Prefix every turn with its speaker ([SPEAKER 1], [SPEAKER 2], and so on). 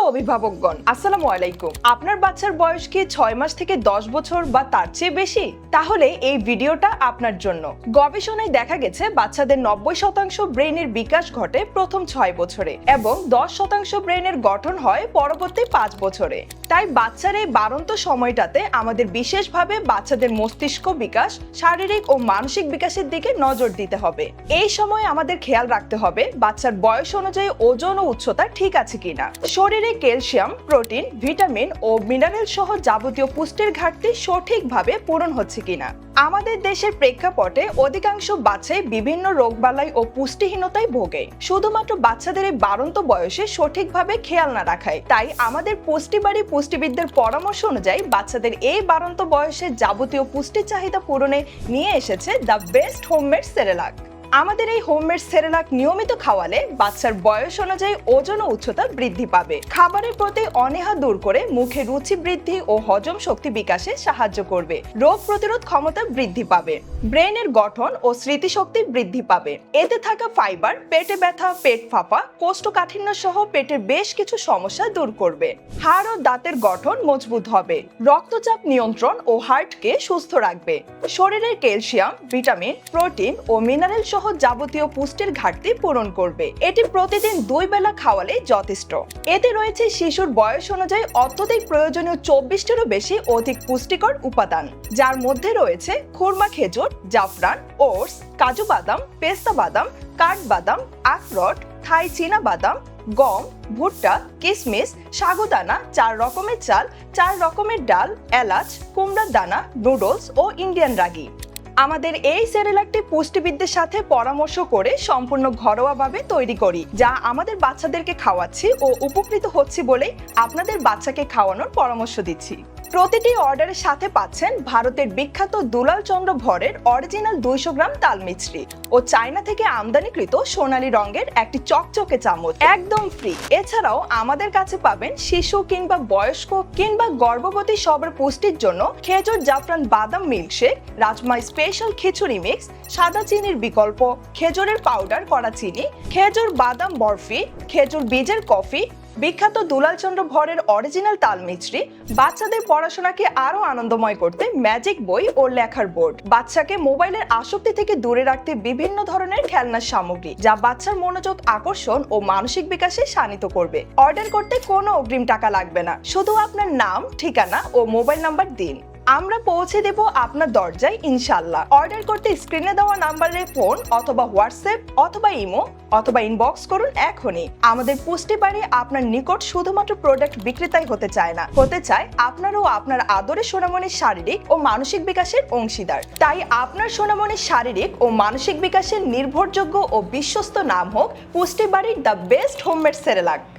[SPEAKER 1] অভিভাবকগণ, আসসালামু আলাইকুম। আপনার বাচ্চার বয়স কি 6 মাস থেকে 10 বছর বা তার চেয়ে বেশি? তাহলে এই ভিডিওটা আপনার জন্য। গবেষণায় দেখা গেছে বাচ্চাদের 90% ব্রেনের বিকাশ ঘটে প্রথম 6 বছরে এবং 10% ব্রেনের গঠন হয় পরবর্তী 5 বছরে। তাই বাচ্চার এই বাড়ন্ত সময়টাতে আমাদের বিশেষভাবে বাচ্চাদের মস্তিষ্ক বিকাশ, শারীরিক ও মানসিক বিকাশের দিকে নজর দিতে হবে। এই সময় আমাদের খেয়াল রাখতে হবে বাচ্চার বয়স অনুযায়ী ওজন ও উচ্চতা ঠিক আছে কিনা, শরীরে ক্যালসিয়াম, প্রোটিন, ভিটামিন ও মিনারেল সহ যাবতীয় পুষ্টির ঘাটতি সঠিকভাবে পূরণ হচ্ছে কিনা। আমাদের দেশের প্রেক্ষাপটে অধিকাংশ বাচ্চাই বিভিন্ন রোগবালাই ও পুষ্টিহীনতায় ভোগে, শুধুমাত্র বাচ্চাদের এই বাড়ন্ত বয়সে সঠিকভাবে খেয়াল না রাখায়। তাই আমাদের পুষ্টিবাড়ি পুষ্টিবিদদের পরামর্শ অনুযায়ী বাচ্চাদের এই বাড়ন্ত বয়সে যাবতীয় পুষ্টি চাহিদা পূরণে নিয়ে এসেছে দ্য বেস্ট হোমমেড সেরেলাক। আমাদের এই হোমমেড সেরেলাক নিয়মিত খাওয়ালে বাচ্চার বয়স অনুযায়ী ওজন ও উচ্চতা বৃদ্ধি পাবে, খাবারের প্রতি অনীহা দূর করে মুখে রুচি বৃদ্ধি ও হজম শক্তি বিকাশে সাহায্য করবে, রোগ প্রতিরোধ ক্ষমতা বৃদ্ধি পাবে, ব্রেনের গঠন ও স্মৃতিশক্তি বৃদ্ধি পাবে। এতে থাকা ফাইবার পেটে ব্যথা, পেট ফাঁপা, কোষ্ঠকাঠিন্য সহ পেটের বেশ কিছু সমস্যা দূর করবে। হাড় ও দাঁতের গঠন মজবুত হবে, রক্তচাপ নিয়ন্ত্রণ ও হার্টকে সুস্থ রাখবে, শরীরের ক্যালসিয়াম, ভিটামিন, প্রোটিন ও মিনারেল সহ যাবতীয় পুষ্টির ঘাটতি পূরণ করবে। এটি প্রতিদিন 2 বেলা খাওয়ালে যথেষ্ট। এতে রয়েছে শিশুর বয়স অনুযায়ী অত্যধিক প্রয়োজনীয় 24টিরও বেশি অধিক পুষ্টিকর উপাদান, যার মধ্যে রয়েছে খুরমা খেজুর, জাফরান, ওটস, কাজু বাদাম, পেস্তা বাদাম, কাঠবাদাম, আখরোট, থাই চীনা বাদাম, গম, ভুট্টা, কিশমিশ, সাগুদানা, 4 রকমের চাল, 4 রকমের ডাল, এলাচ, কুমড়ার দানা, নুডলস ও ইন্ডিয়ান রাগি। আমাদের এই সেরেলাকটি পুষ্টিবিদদের সাথে পরামর্শ করে সম্পূর্ণ ঘরোয়াভাবে তৈরি করি, যা আমাদের বাচ্চাদেরকে খাওয়াচ্ছি ও উপকৃত হচ্ছি বলেই আপনাদের বাচ্চাকে খাওয়ানোর পরামর্শ দিচ্ছি। প্রতিটি অর্ডারের সাথে পাচ্ছেন ভারতের বিখ্যাত দুলাল চন্দ্র ভরের অরিজিনাল 200 গ্রাম তাল মিছরি ও চায়না থেকে আমদানিকৃত সোনালী রঙের একটি চকচকে চামচ, একদম ফ্রি। এছাড়াও আমাদের কাছে পাবেন শিশু কিংবা বয়স্ক কিংবা গর্ভবতী সবার পুষ্টির জন্য খেজুর জাফরান বাদাম মিল্কশেক, রাজমা স্পেশাল খিচুড়ি মিক্স, সাদা চিনির বিকল্প, খেজুরের পাউডার করা চিনি, খেজুর বাদাম বরফি, খেজুর বীজের কফি, বিখ্যাত দুলাল চন্দ্র ভরের অরিজিনাল তাল মিছরি, বাচ্চাদের পড়াশোনাকে আরো আনন্দময় করতে ম্যাজিক বই ও লেখার বোর্ড, বাচ্চাকে মোবাইলের আসক্তি থেকে দূরে রাখতে বিভিন্ন ধরনের খেলনার সামগ্রী, যা বাচ্চার মনোযোগ, আকর্ষণ ও মানসিক বিকাশে শানিত করবে। অর্ডার করতে কোনো অগ্রিম টাকা লাগবে না, শুধু আপনার নাম, ঠিকানা ও মোবাইল নাম্বার দিন, আমরা পৌঁছে দেব আপনার দরজায় ইনশাল্লাহ। অর্ডার করতে স্ক্রিনে দেওয়া নাম্বারে ফোন অথবা হোয়াটসঅ্যাপ অথবা ইমো অথবা ইনবক্স করুন এখনই। আমাদের পুষ্টিবাড়ি আপনার নিকট শুধুমাত্র প্রোডাক্ট বিক্রেতাই হতে চায় না, হতে চায় আপনার ও আপনার আদরের সোনামণির শারীরিক ও মানসিক বিকাশের অংশীদার। তাই আপনার সোনামণির শারীরিক ও মানসিক বিকাশের নির্ভরযোগ্য ও বিশ্বস্ত নাম হোক পুষ্টিবাড়ির দ্য বেস্ট হোমমেড সেরেলাক।